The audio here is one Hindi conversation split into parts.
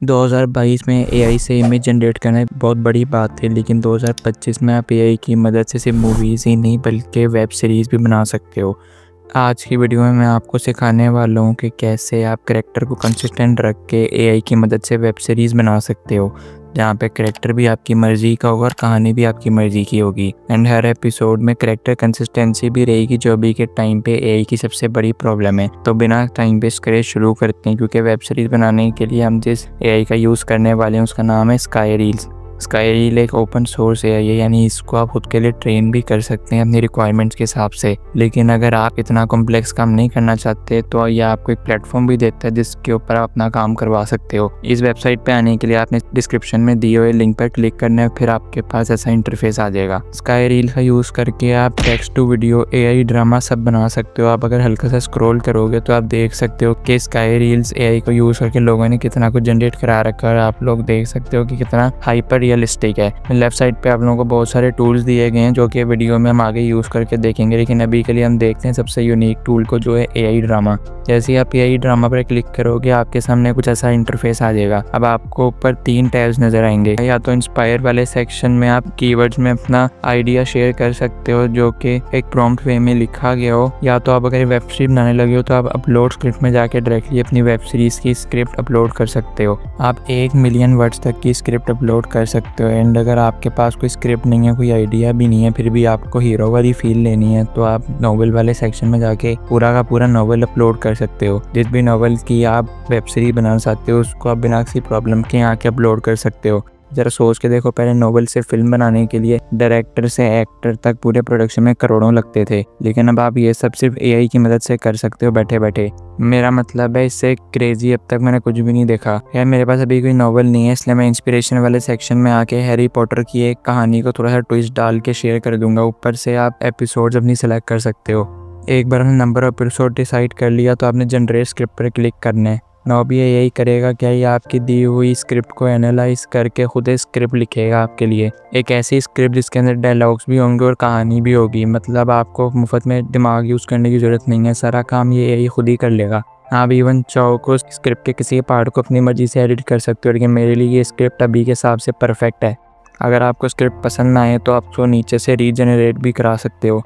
2022 में एआई से इमेज जनरेट करना बहुत बड़ी बात थी, लेकिन 2025 में आप एआई की मदद से सिर्फ मूवीज़ ही नहीं बल्कि वेब सीरीज़ भी बना सकते हो। आज की वीडियो में मैं आपको सिखाने वाला हूँ कि कैसे आप करैक्टर को कंसिस्टेंट रख के एआई की मदद से वेब सीरीज़ बना सकते हो, जहाँ पे करैक्टर भी आपकी मर्ज़ी का होगा और कहानी भी आपकी मर्ज़ी की होगी। एंड हर एपिसोड में करैक्टर कंसिस्टेंसी भी रहेगी, जो अभी के टाइम पे एआई की सबसे बड़ी प्रॉब्लम है। तो बिना टाइम वेस्ट करे शुरू करते हैं, क्योंकि वेब सीरीज़ बनाने के लिए हम जिस एआई का यूज़ करने वाले हैं उसका नाम है स्काई रील्स। स्काई रील एक ओपन सोर्स एआई है, यानी इसको आप खुद के लिए ट्रेन भी कर सकते हैं अपनी रिक्वायरमेंट्स के हिसाब से। लेकिन अगर आप इतना कॉम्प्लेक्स काम नहीं करना चाहते तो यह आपको एक प्लेटफॉर्म भी देता है जिसके ऊपर आप अपना काम करवा सकते हो। इस वेबसाइट पे आने के लिए आपने डिस्क्रिप्शन में दिए हुए लिंक पर क्लिक करना है, फिर आपके पास ऐसा इंटरफेस आ जाएगा। स्काई रील का यूज़ करके आप text to video, AI drama सब बना सकते हो। आप अगर हल्का सा स्क्रॉल करोगे तो आप देख सकते हो कि स्काई रील्स एआई को यूज़ करके लोगों ने कितना कुछ जनरेट करा रखा है। आप लोग देख सकते हो कि कितना हाइपर रियलिस्टिक है। लेफ्ट साइड पे आप लोगों को बहुत सारे टूल्स दिए गए हैं जो कि वीडियो में हम आगे यूज़ करके देखेंगे, लेकिन अभी के लिए हम देखते हैं सबसे यूनिक टूल को, जो है एआई ड्रामा। जैसे ही आप एआई ड्रामा पर क्लिक करोगे आपके सामने कुछ ऐसा इंटरफेस आ जाएगा। अब आपको ऊपर 3 टैब्स नजर आएंगे। या तो इंस्पायर वाले सेक्शन में आप कीवर्ड्स में अपना आइडिया शेयर कर सकते हो जो कि एक प्रॉम्प्ट वे में लिखा गया हो, या तो आप अगर वेब सीरीज बनाने लगे हो तो आप अपलोड स्क्रिप्ट में जाके डायरेक्टली अपनी वेब सीरीज की स्क्रिप्ट अपलोड कर सकते हो। आप 1 मिलियन वर्ड्स तक की स्क्रिप्ट अपलोड कर सकते हो। एंड अगर आपके पास कोई स्क्रिप्ट नहीं है, कोई आइडिया भी नहीं है, फिर भी आपको हीरो वाली फील लेनी है, तो आप नॉवेल वाले सेक्शन में जाके पूरा का पूरा नॉवेल अपलोड कर सकते हो। जिस भी नॉवेल की आप वेब सीरीज बनाना चाहते हो उसको आप बिना किसी प्रॉब्लम के यहाँ के अपलोड कर सकते हो। जरा सोच के देखो, पहले नॉवेल से फिल्म बनाने के लिए डायरेक्टर से एक्टर तक पूरे प्रोडक्शन में करोड़ों लगते थे, लेकिन अब आप ये सब सिर्फ एआई की मदद से कर सकते हो बैठे बैठे। मेरा मतलब है, इससे क्रेजी अब तक मैंने कुछ भी नहीं देखा। यार मेरे पास अभी कोई नॉवेल नहीं है, इसलिए मैं इंस्पिरेशन वाले सेक्शन में आके हैरी पॉटर की एक कहानी को थोड़ा सा ट्विस्ट डाल के शेयर कर दूंगा। ऊपर से आप एपिसोड्स अपनी सेलेक्ट कर सकते हो। एक बार हमने नंबर ऑफ एपिसोड डिसाइड कर लिया तो आपने जनरेट स्क्रिप्ट पर क्लिक करना है। नाउ भी यही करेगा क्या, ये आपकी दी हुई स्क्रिप्ट को एनालाइज करके खुद स्क्रिप्ट लिखेगा आपके लिए। एक ऐसी स्क्रिप्ट जिसके अंदर डायलॉग्स भी होंगे और कहानी भी होगी। मतलब आपको मुफ्त में दिमाग यूज़ करने की ज़रूरत नहीं है, सारा काम ये यही खुद ही कर लेगा। आप इवन चाहो को स्क्रिप्ट के किसी पार्ट को अपनी मर्जी से एडिट कर सकते हो, लेकिन मेरे लिए ये स्क्रिप्ट अभी के हिसाब से परफेक्ट है। अगर आपको स्क्रिप्ट पसंद ना आए तो आप उसको नीचे से रीजनरेट भी करा सकते हो।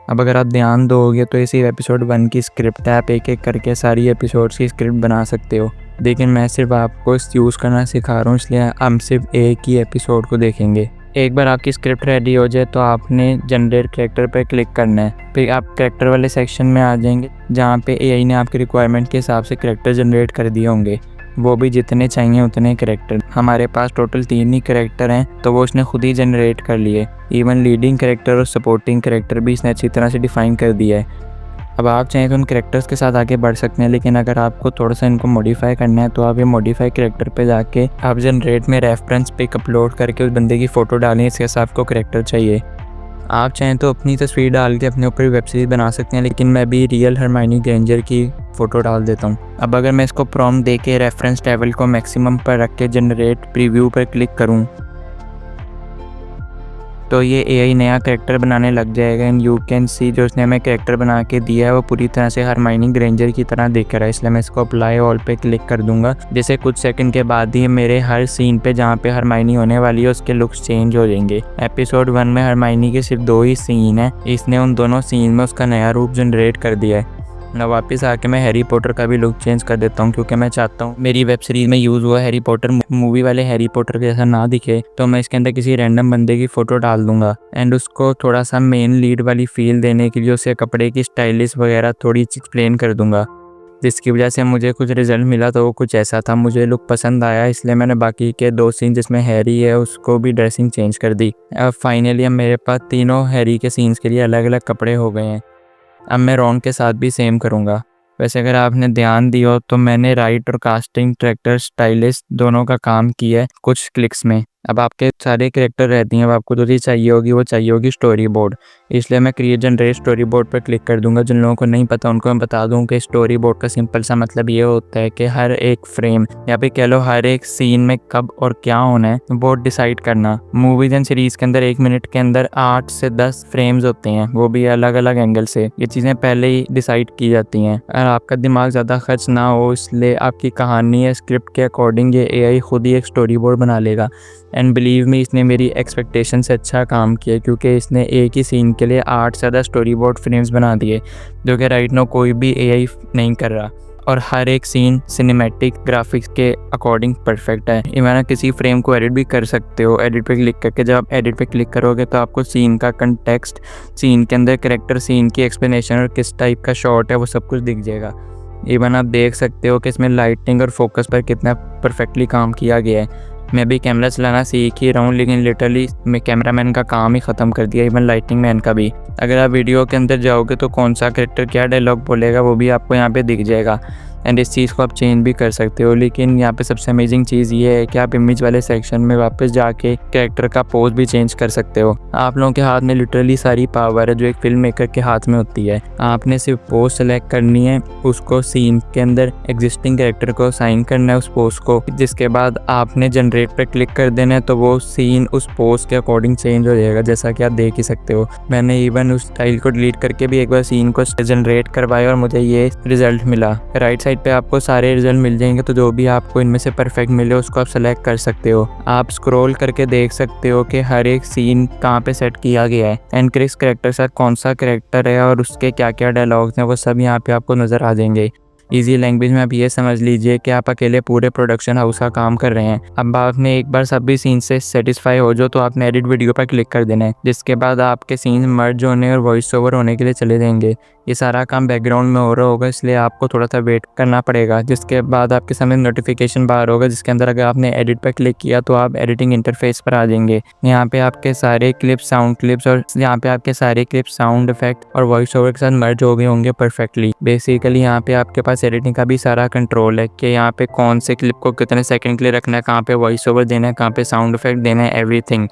अब अगर आप ध्यान दोगे तो इसी एपिसोड 1 की स्क्रिप्ट है, आप एक एक करके सारी एपिसोड्स की स्क्रिप्ट बना सकते हो। लेकिन मैं सिर्फ आपको इस यूज़ करना सिखा रहा हूँ, इसलिए हम सिर्फ एक ही एपिसोड को देखेंगे। एक बार आपकी स्क्रिप्ट रेडी हो जाए तो आपने जनरेट कैरेक्टर पर क्लिक करना है। फिर आप कैरेक्टर वाले सेक्शन में आ जाएंगे, जहाँ पे एआई ने आपके रिक्वायरमेंट के हिसाब से कैरेक्टर जनरेट कर दिए होंगे, वो भी जितने चाहिए उतने कैरेक्टर। हमारे पास टोटल 3 ही कैरेक्टर हैं, तो वो उसने खुद ही जनरेट कर लिए। इवन लीडिंग कैरेक्टर और सपोर्टिंग कैरेक्टर भी इसने अच्छी तरह से डिफाइन कर दिया है। अब आप चाहें तो उन कैरेक्टर्स के साथ आगे बढ़ सकते हैं, लेकिन अगर आपको थोड़ा सा इनको मॉडिफाई करना है तो आप ये मॉडिफाई कैरेक्टर पे जाके आप जनरेट में रेफरेंस पिक अपलोड करके उस बंदे की फ़ोटो डालें, इसके साथ आपको कैरेक्टर चाहिए। आप चाहें तो अपनी तस्वीर डाल के अपने ऊपर वेब सीरीज बना सकते हैं, लेकिन मैं भी रियल हरमाइनी ग्रेंजर की फ़ोटो डाल देता हूँ। अब अगर मैं इसको प्रॉम्प्ट दे के रेफरेंस लेवल को मैक्सिमम पर रख के जनरेट प्रीव्यू पर क्लिक करूँ तो ये एआई नया कैरेक्टर बनाने लग जाएगा। एंड यू कैन सी जो उसने हमें कैरेक्टर बना के दिया है वो पूरी तरह से हरमाइनी ग्रेंजर की तरह दिख रहा है। इसलिए मैं इसको अप्लाई ऑल पे क्लिक कर दूंगा। जैसे कुछ सेकंड के बाद ही मेरे हर सीन पे जहाँ पे हरमाइनी होने वाली है उसके लुक्स चेंज हो जाएंगे। एपिसोड 1 में हरमाइनी के सिर्फ 2 ही सीन है, इसने उन दोनों सीन में उसका नया रूप जनरेट कर दिया है। ना वापस आके मैं हैरी पॉटर का भी लुक चेंज कर देता हूँ, क्योंकि मैं चाहता हूँ मेरी वेब सीरीज में यूज़ हुआ हैरी पॉटर मूवी वाले हैरी पॉटर जैसा ना दिखे। तो मैं इसके अंदर किसी रैंडम बंदे की फ़ोटो डाल दूंगा एंड उसको थोड़ा सा मेन लीड वाली फील देने के लिए उसे कपड़े की स्टाइलिश वगैरह थोड़ी एक्सप्लेन कर दूंगा, जिसकी वजह से मुझे कुछ रिजल्ट मिला। तो वो कुछ ऐसा था, मुझे लुक पसंद आया, इसलिए मैंने बाकी के 2 सीन जिसमें हैरी है उसको भी ड्रेसिंग चेंज कर दी। अब फाइनली अब मेरे पास तीनों हैरी के सीन्स के लिए अलग अलग कपड़े हो गए हैं। अब मैं रॉन के साथ भी सेम करूँगा। वैसे अगर आपने ध्यान दिया हो तो मैंने राइट और कास्टिंग, ट्रैक्टर, स्टाइलिस्ट दोनों का काम किया है कुछ क्लिक्स में। अब आपके सारे कैरेक्टर रहती हैं, अब आपको जो चीज़ चाहिए होगी वो चाहिए होगी स्टोरी बोर्ड। इसलिए मैं क्रिएट जनरेट स्टोरी बोर्ड पर क्लिक कर दूंगा। जिन लोगों को नहीं पता उनको मैं बता दूं कि स्टोरी बोर्ड का सिंपल सा मतलब ये होता है कि हर एक फ्रेम या फिर कह लो हर एक सीन में कब और क्या होना है बोर्ड डिसाइड करना। मूवीज एंड सीरीज के अंदर 1 मिनट के अंदर 8 से 10 फ्रेम्स होते हैं, वो भी अलग अलग एंगल से। ये चीज़ें पहले ही डिसाइड की जाती हैं और आपका दिमाग ज़्यादा खर्च ना हो, इसलिए आपकी कहानी या स्क्रिप्ट के अकॉर्डिंग ये AI खुद ही एक स्टोरी बोर्ड बना लेगा। एंड बिलीव मी, इसने मेरी एक्सपेक्टेशन से अच्छा काम किया, क्योंकि इसने एक ही सीन के लिए 8 से ज़्यादा स्टोरी बोर्ड फ्रेम्स बना दिए, जो कि राइट नाउ कोई भी AI नहीं कर रहा। और हर एक सीन सिनेमैटिक ग्राफिक्स के अकॉर्डिंग परफेक्ट है। इवन किसी फ्रेम को एडिट भी कर सकते हो एडिट पे क्लिक करके। जब आप एडिट पे क्लिक करोगे तो आपको सीन का कंटेक्स्ट, सीन के अंदर कैरेक्टर, सीन की एक्सप्लेनेशन और किस टाइप का शॉट है वो सब कुछ दिख जाएगा। इवन आप देख सकते हो कि इसमें लाइटिंग और फोकस पर कितना परफेक्टली काम किया गया है। मैं भी कैमरा चलाना सीख ही रहा हूँ, लेकिन लिटरली मैं कैमरामैन का काम ही ख़त्म कर दिया, इवन लाइटिंग मैन का भी। अगर आप वीडियो के अंदर जाओगे तो कौन सा कैरेक्टर क्या डायलॉग बोलेगा वो भी आपको यहाँ पे दिख जाएगा। एंड इस चीज़ को आप चेंज भी कर सकते हो। लेकिन यहाँ पे सबसे अमेजिंग चीज़ ये है कि आप इमेज वाले सेक्शन में वापस जाके कैरेक्टर का पोज भी चेंज कर सकते हो। आप लोगों के हाथ में लिटरली सारी पावर है जो एक फिल्म मेकर के हाथ में होती है। आपने सिर्फ पोज सेलेक्ट करनी है, उसको सीन के अंदर एग्जिस्टिंग कैरेक्टर को साइन करना है उस पोज को, जिसके बाद आपने जनरेट पर क्लिक कर देना है तो वो सीन उस पोज के अकॉर्डिंग चेंज हो जाएगा, जैसा कि आप देख ही सकते हो। मैंने इवन उस स्टाइल को डिलीट करके भी एक बार सीन को जनरेट करवाया और मुझे ये रिजल्ट मिला। राइट साइड पे आपको सारे रिजल्ट मिल जाएंगे, तो जो भी आपको इनमें से परफेक्ट मिले उसको आप सेलेक्ट कर सकते हो। आप स्क्रॉल करके देख सकते हो कि हर एक सीन कहाँ पे सेट किया गया है एंड किस कैरेक्टर के साथ कौन सा कैरेक्टर है और उसके क्या क्या डायलॉग्स हैं, वो सब यहाँ पे आपको नज़र आ जाएंगे। इजी लैंग्वेज में आप ये समझ लीजिए कि आप अकेले पूरे प्रोडक्शन हाउस का काम कर रहे हैं। अब आपने एक बार सभी सीन से सेटिस्फाई हो जो तो आपने एडिट वीडियो पर क्लिक कर देना है, जिसके बाद आपके सीन मर्ज होने और वॉइस ओवर होने के लिए चले जाएंगे। ये सारा काम बैकग्राउंड में हो रहा होगा, इसलिए आपको थोड़ा सा वेट करना पड़ेगा। जिसके बाद आपके सामने नोटिफिकेशन बार होगा, जिसके अंदर अगर आपने एडिट पर क्लिक किया तो आप एडिटिंग इंटरफेस पर आ जाएंगे। यहाँ पे आपके सारे क्लिप्स, साउंड क्लिप्स और यहाँ पे आपके सारे क्लिप्स, साउंड इफेक्ट और वॉइस ओवर के साथ मर्ज हो गए होंगे परफेक्टली। बेसिकली यहाँ पे आपके पास एडिटिंग का भी सारा कंट्रोल है कि यहाँ पे कौन से क्लिप को कितने सेकंड के लिए रखना है, कहाँ पे वॉइस ओवर देना है, कहाँ पे साउंड इफेक्ट देना है, एवरीथिंग।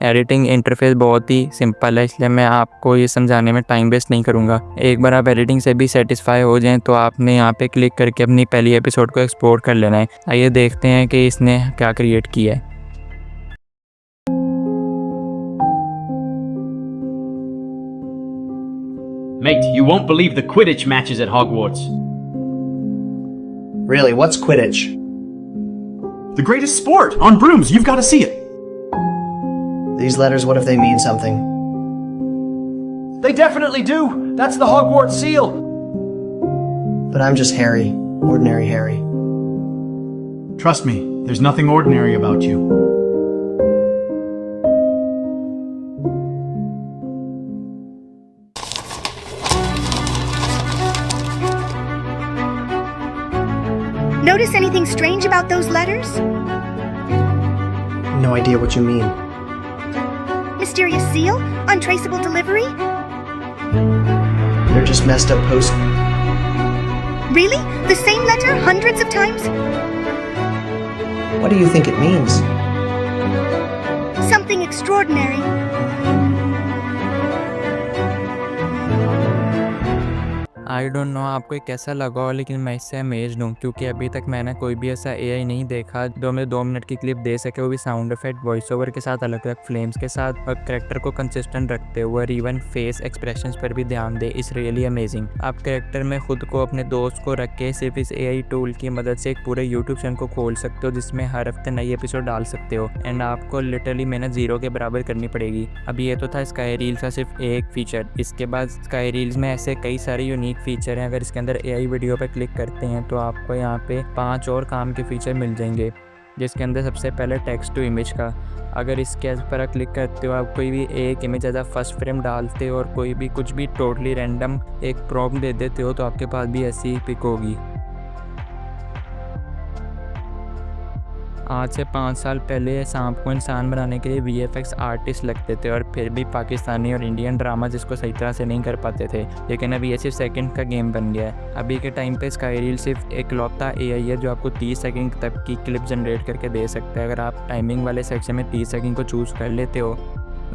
एडिटिंग इंटरफेस बहुत ही सिंपल है, इसलिए मैं आपको ये समझाने में टाइम वेस्ट नहीं करूँगा। एक बार आप एडिटिंग से भी सेटिस्फाई हो जाएं तो आपने यहाँ पे क्लिक करके अपनी पहली एपिसोड को एक्सपोर्ट कर लेना है। आइए देखते हैं कि इसने क्या क्रिएट किया है। Mate, you won't believe the Quidditch matches at Hogwarts. Really, what's Quidditch? The greatest sport! On brooms, you've got to see it! These letters, what if they mean something? They definitely do! That's the Hogwarts seal! But I'm just Harry. Ordinary Harry. Trust me, there's nothing ordinary about you. Notice anything strange about those letters? No idea what you mean. Mysterious seal? Untraceable delivery? They're just messed up post. Really? The same letter hundreds of times? What do you think it means? Something extraordinary. I don't know आपको ये कैसा लगा हो, लेकिन मैं इससे अमेज्ड हूँ, क्योंकि अभी तक मैंने कोई भी ऐसा AI नहीं देखा जो मैं 2 मिनट की क्लिप दे सके, वो भी साउंड इफेक्ट, वॉइस ओवर के साथ, अलग अलग फ्लेम्स के साथ और कैरेक्टर को कंसिस्टेंट रखते हुए और इवन फेस एक्सप्रेशंस पर भी ध्यान दे। इस रियली अमेजिंग। आप कैरेक्टर में खुद को, अपने दोस्त को रख के सिर्फ इस AI टूल की मदद से एक पूरे यूट्यूब चैनल को खोल सकते हो, जिसमें हर हफ्ते नई एपिसोड डाल सकते हो एंड आपको लिटरली मेहनत जीरो के बराबर करनी पड़ेगी। अब ये तो था स्काई रील्स का सिर्फ एक फीचर, इसके बाद स्काई रील्स में ऐसे कई सारे यूनिक फीचर हैं। अगर इसके अंदर AI वीडियो पर क्लिक करते हैं तो आपको यहाँ पे 5 और काम के फीचर मिल जाएंगे, जिसके अंदर सबसे पहले टेक्स्ट टू इमेज का। अगर इसके पर क्लिक करते हो, आप कोई भी एक इमेज एज फर्स्ट फ्रेम डालते हो और कोई भी कुछ भी टोटली रैंडम एक प्रॉम्प्ट दे देते हो तो आपके पास भी ऐसी पिक होगी। आज से 5 साल पहले सांप को इंसान बनाने के लिए वीएफएक्स आर्टिस्ट लगते थे और फिर भी पाकिस्तानी और इंडियन ड्रामा जिसको सही तरह से नहीं कर पाते थे, लेकिन अभी ये सिर्फ सेकंड का गेम बन गया है। अभी के टाइम पे स्काई रील सिर्फ एकलौता एआई है जो आपको 30 सेकंड तक की क्लिप जनरेट करके दे सकता है। अगर आप टाइमिंग वाले सेक्शन में 30 सेकंड को चूज़ कर लेते हो,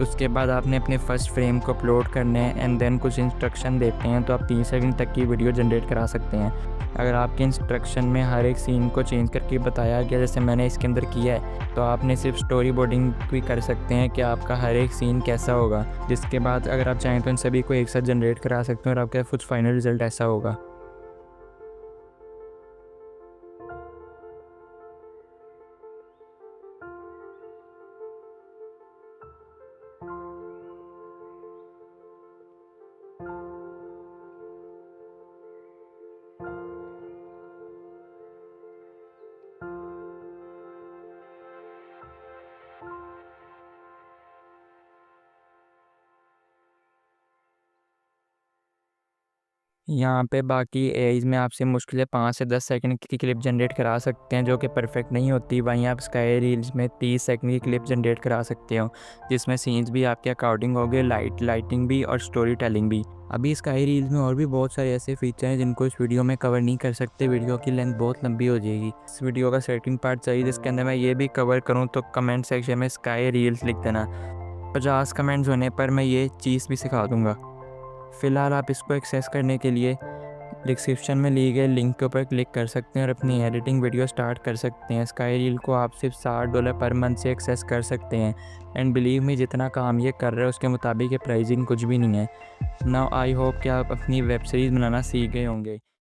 उसके बाद आपने अपने फर्स्ट फ्रेम को अपलोड करने हैं एंड देन कुछ इंस्ट्रक्शन देते हैं तो आप 30 सेकंड तक की वीडियो जनरेट करा सकते हैं। अगर आपके इंस्ट्रक्शन में हर एक सीन को चेंज करके बताया गया जैसे मैंने इसके अंदर किया है, तो आपने सिर्फ स्टोरी बोर्डिंग भी कर सकते हैं कि आपका हर एक सीन कैसा होगा, जिसके बाद अगर आप चाहें तो इन सभी को एक साथ जनरेट करा सकते हैं और आपका कुछ फाइनल रिजल्ट ऐसा होगा। यहाँ पे बाकी एआईज़ में आपसे मुश्किल है 5 से 10 सेकंड की क्लिप जनरेट करा सकते हैं जो कि परफेक्ट नहीं होती। वहीं आप स्काई रील्स में 30 सेकंड की क्लिप जनरेट करा सकते हो जिसमें सीन्स भी आपके अकॉर्डिंग होंगे, लाइटिंग भी और स्टोरी टेलिंग भी। अभी स्काई रील्स में और भी बहुत सारे ऐसे फीचर हैं जिनको इस वीडियो में कवर नहीं कर सकते, वीडियो की लेंथ बहुत लंबी हो जाएगी। इस वीडियो का सेकंड पार्ट चाहिए जिसके अंदर मैं ये भी कवर करूँ तो कमेंट सेक्शन में स्काई रील्स लिख देना। 50 कमेंट्स होने पर मैं ये चीज़ भी सिखा दूँगा। फ़िलहाल आप इसको एक्सेस करने के लिए डिस्क्रिप्शन में लिए गए लिंक के ऊपर क्लिक कर सकते हैं और अपनी एडिटिंग वीडियो स्टार्ट कर सकते हैं। स्काई रील को आप सिर्फ $60 पर मंथ से एक्सेस कर सकते हैं एंड बिलीव मी जितना काम ये कर रहे हैं उसके मुताबिक ये प्राइसिंग कुछ भी नहीं है। नाउ आई होप कि आप अपनी वेब सीरीज़ बनाना सीख गए होंगे।